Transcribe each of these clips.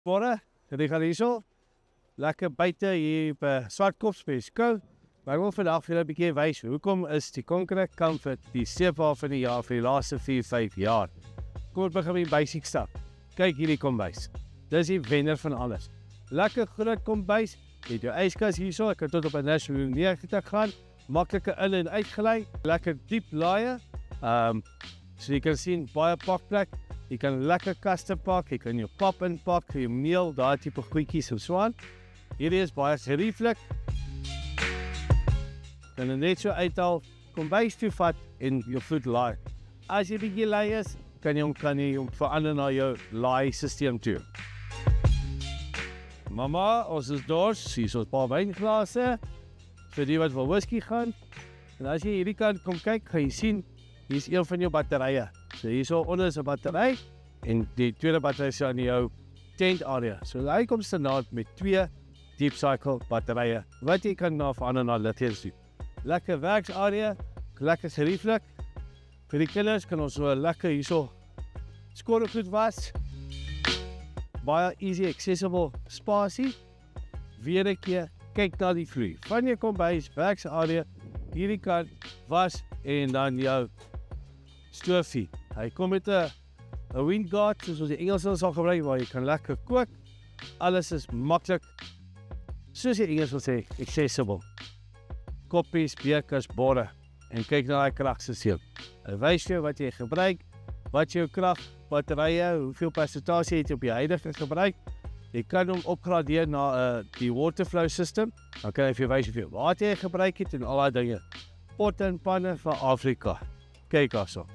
Môre, jy gaan hierso. Lekker buite hier by Swartkop Skou. Maar ek wil vandag vir julle 'n bietjie wys hoekom is die Concrete Comfort die seepaal van die jaar vir die laaste 4-5 jaar. Kom ons begin met die basic stuff. Kyk hierdie kombuis. Dis die wenner van alles. Lekker groot kombuis. Jy het jou yskas hierso, ek kan tot op 'n National 90 gaan. Maklike in en uitgelei. Lekker diep laaie. So jy kan sien baie pakplek. Jy kan lekker kaste pak, jy kan jou pap inpak, jou meel, daai tipe goedjies en so aan. Hierdie is baie gerieflik. Kan jy net so uithaal, kombuis toe vat en jou voet laai. As jy bietjie lui is, kan jy hom verander na jou laai stelsel toe. Mama, ons is dors, hier is ons paar wijnglase, vir die wat vir whisky gaan. En as jy hierdie kant kom kyk, gaan jy sien, hier is een van jou batterye. So hierso onder is 'n battery en die tweede battery is aan jou tent area. So hy kom standaard met 2 deep cycle batterye wat jy kan verander na lithium toe. Lekker werksarea, lekker gerieflik. Vir die kinders kan ons so lekker hierso skorrelgoed was. Baie easy accessible spasie. Weer 'n keer kyk na die vloer. Van jou kombuis, werksarea, hierdie kant was en dan jou stoofie. Hy kom met 'n windguard, soos die Engelsers sal gebruik, waar jy kan lekker kook. Alles is maklik, soos die Engels wil sê, accessible. Koppies, bekers, borde, en kyk na die kragstelsel. Hy wys jou wat jy gebruik, wat jou krag, batterye, hoeveel persentasie het jy op die huidige gebruik. Jy kan hom opgradeer na die waterflow system, dan kan hy vir jou wys hoeveel water jy gebruik het en al daai dinge. Potte en panne van Afrika. Kyk daarso.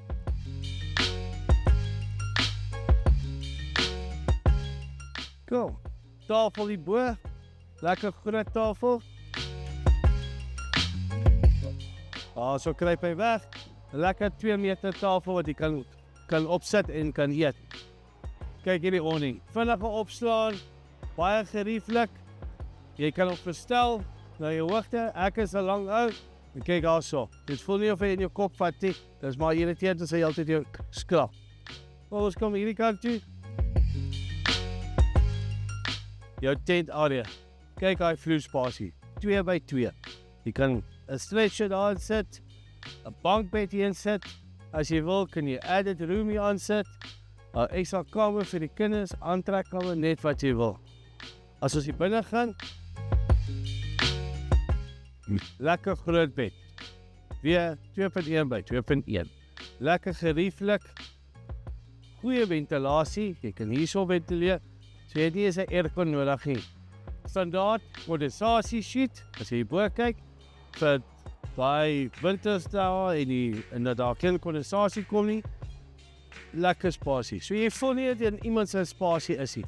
Cool. Tafel hier bo. Lekker groot tafel. So kruip hy weg. Lekker 2 meter tafel wat jy kan opsit en kan eet. Kyk hierdie awning. Vinnige opslaan. Baie gerieflik. Jy kan hom verstel na jou hoogte. Ek is 'n lang ou. En kyk daarso. Dit voel nie of hy in jou kop vat nie. Dis maar irriterend as hy altyd jou skrap. Ons kom hierdie kant toe. Jou tent area. Kyk hy vloerspasie. 2 by 2. Jy kan 'n stretcher daar sit, 'n bankbed hier sit. As jy wil, kan jy added room hier aansit. 'n ekstra kamer vir die kinders, aantrekkamer, net wat jy wil. As ons hier binne gaan, lekker groot bed. Weer 2.1 by 2.1. Lekker gerieflik. Goeie ventilasie. Jy kan hierso ventileer. So jy het nie eens 'n aircon nodig nie. Standaard kondensasie sheet. As jy bo kyk, vir by winters daar en dat daar geen kondensasie kom nie. Lekker spasie. So jy voel nie dat jy in iemand se spasie is nie.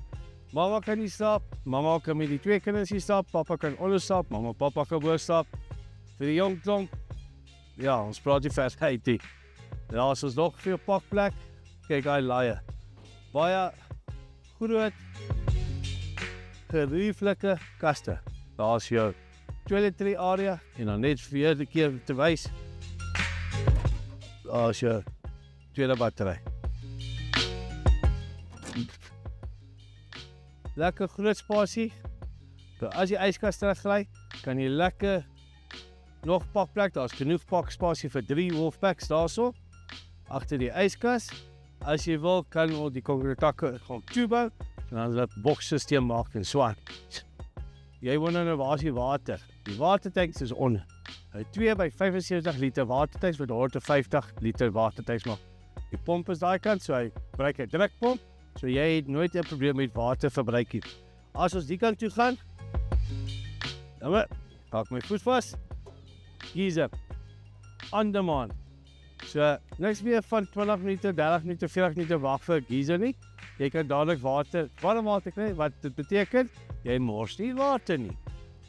Mama kan nie slaap, mama kan met die 2 kinders hier slaap, papa kan onder slaap, mama papa kan bo slaap. Vir die jong klomp, ja, ons praat die versheid nie. Daar is ons nog veel pakplek. Kyk hy laaie. Baie groot, gerieflike kaste. Daar is jou toiletry area, en dan net vir die keer te wys. Daar is jou tweede battery. Lekker groot spasie. As jy yskas terugry, kan jy lekker nog pakplek, daar is genoeg pakspasie vir 3 wolfpacks daarso. Agter die yskas. As jy wil, kan ons die konkrete takke gaan toebou, en dan dat bokssysteem maak en so aan. Jy woon nou waar is die water? Die watertanks is onder. 2 by 75 liter watertanks met 150 liter watertanks maak. Die pomp is daai kant, so hy gebruik 'n drukpomp, so jy het nooit 'n probleem met waterverbruik nie. As ons die kant toe gaan, dan pak my voet vas. Geyser. On demand. So, niks meer van 20 minute, 30 minute, 40 minute wag vir geyser nie. Jy kan dadelik warm water kry, wat dit beteken, jy mors nie water nie.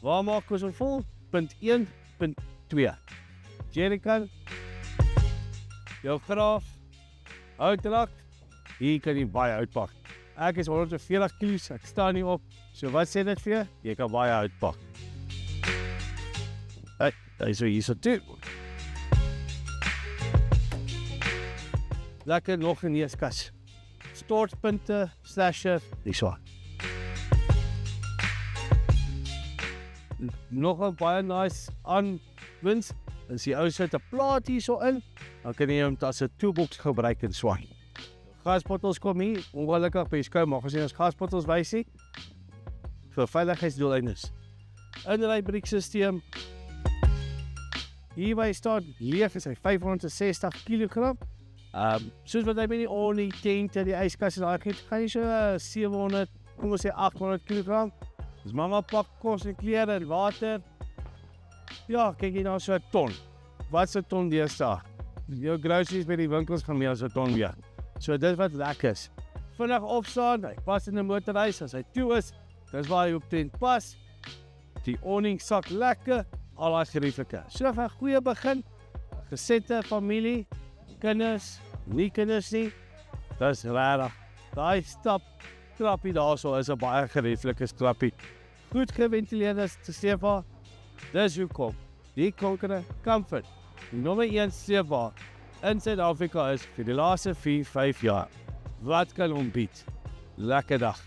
Waar maak ons hom vol? Punt 1, punt 2. Jerrycan, jou graaf, houtrak, hier kan jy baie uitpak. Ek is 140 kg, ek staan nie op, so wat sê dit vir jou? Jy kan baie uitpak. Hy so hierso toe. Lekker nog 'n neuskas. Stortpunte, slasher, die so. nog 'n baie nice aanwinst, is die ou sit 'n plaat hierso in, dan kan jy hom as 'n toolbox gebruik en swai. Gasbottels kom hier, ongelukkig by die skou mag ons nie ons gasbottels wys nie, vir veiligheidsdoeleindes. Inrybriekstelsel, hier waar hy staan, leeg is hy 560 kg. Soos wat hy met die olie, tente, die yskas en daai geet, gaan jy so 700, kom ons sê 800 kg. Dis mama pak kos en klere en water. Ja, kyk jy nou so 'n ton. Wat is 'n ton deesdae? Jou groceries by die winkels gaan meer as 'n ton weer. So dit wat lekker is. Vinnig opstaan, hy pas in 'n motorhuis, as hy toe is, dis waar hy op tent pas. Die awning sak lekker, al daai gerieflike. So vir 'n goeie begin, gesette familie, kinders, nie kinders nie, dis regtig. Daai trappie daarso is 'n baie gerieflike trappie. Goed geventileerde stelsel. Dis hoekom die Conqueror Comfort die nommer 1 stelsel in Suid-Afrika is vir die laaste 4-5 jaar. Wat kan hom bied? Lekker dag.